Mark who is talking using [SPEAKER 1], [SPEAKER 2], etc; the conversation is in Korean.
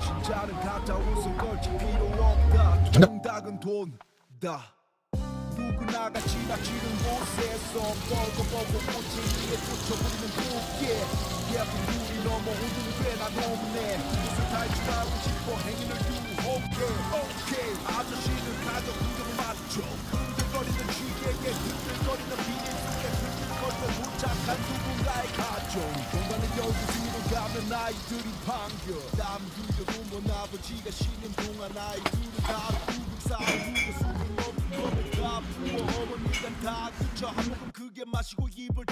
[SPEAKER 1] 진짜는 가짜 옷을 걸칠 필요 없다. 통닭은 돈다. 누구나가 지나치는 곳에서 뻘거벗고 꽃을 위에 꽂혀버리는 꽃게. 예쁜 물이 넘어 오늘은 꽤나 높네. 옷을 탈출하고 싶어 행인을 유혹해. 오케이 아저씨는 가격 구경을 맞춰. 흔들거리는 쥐에게 흔들거리는 비닐 속에 흔들거리며 도착한 누군가의 가정. 공간의 열구지로 가면 아이들이 반겨. 땀 흘려도 먼 아버지가 쉬는 동안 아이들은 다 구글 싸우고 술을 먹고 겁을 다 부어. 어머니가 다 그쳐 한 모금 크게 마시고 입을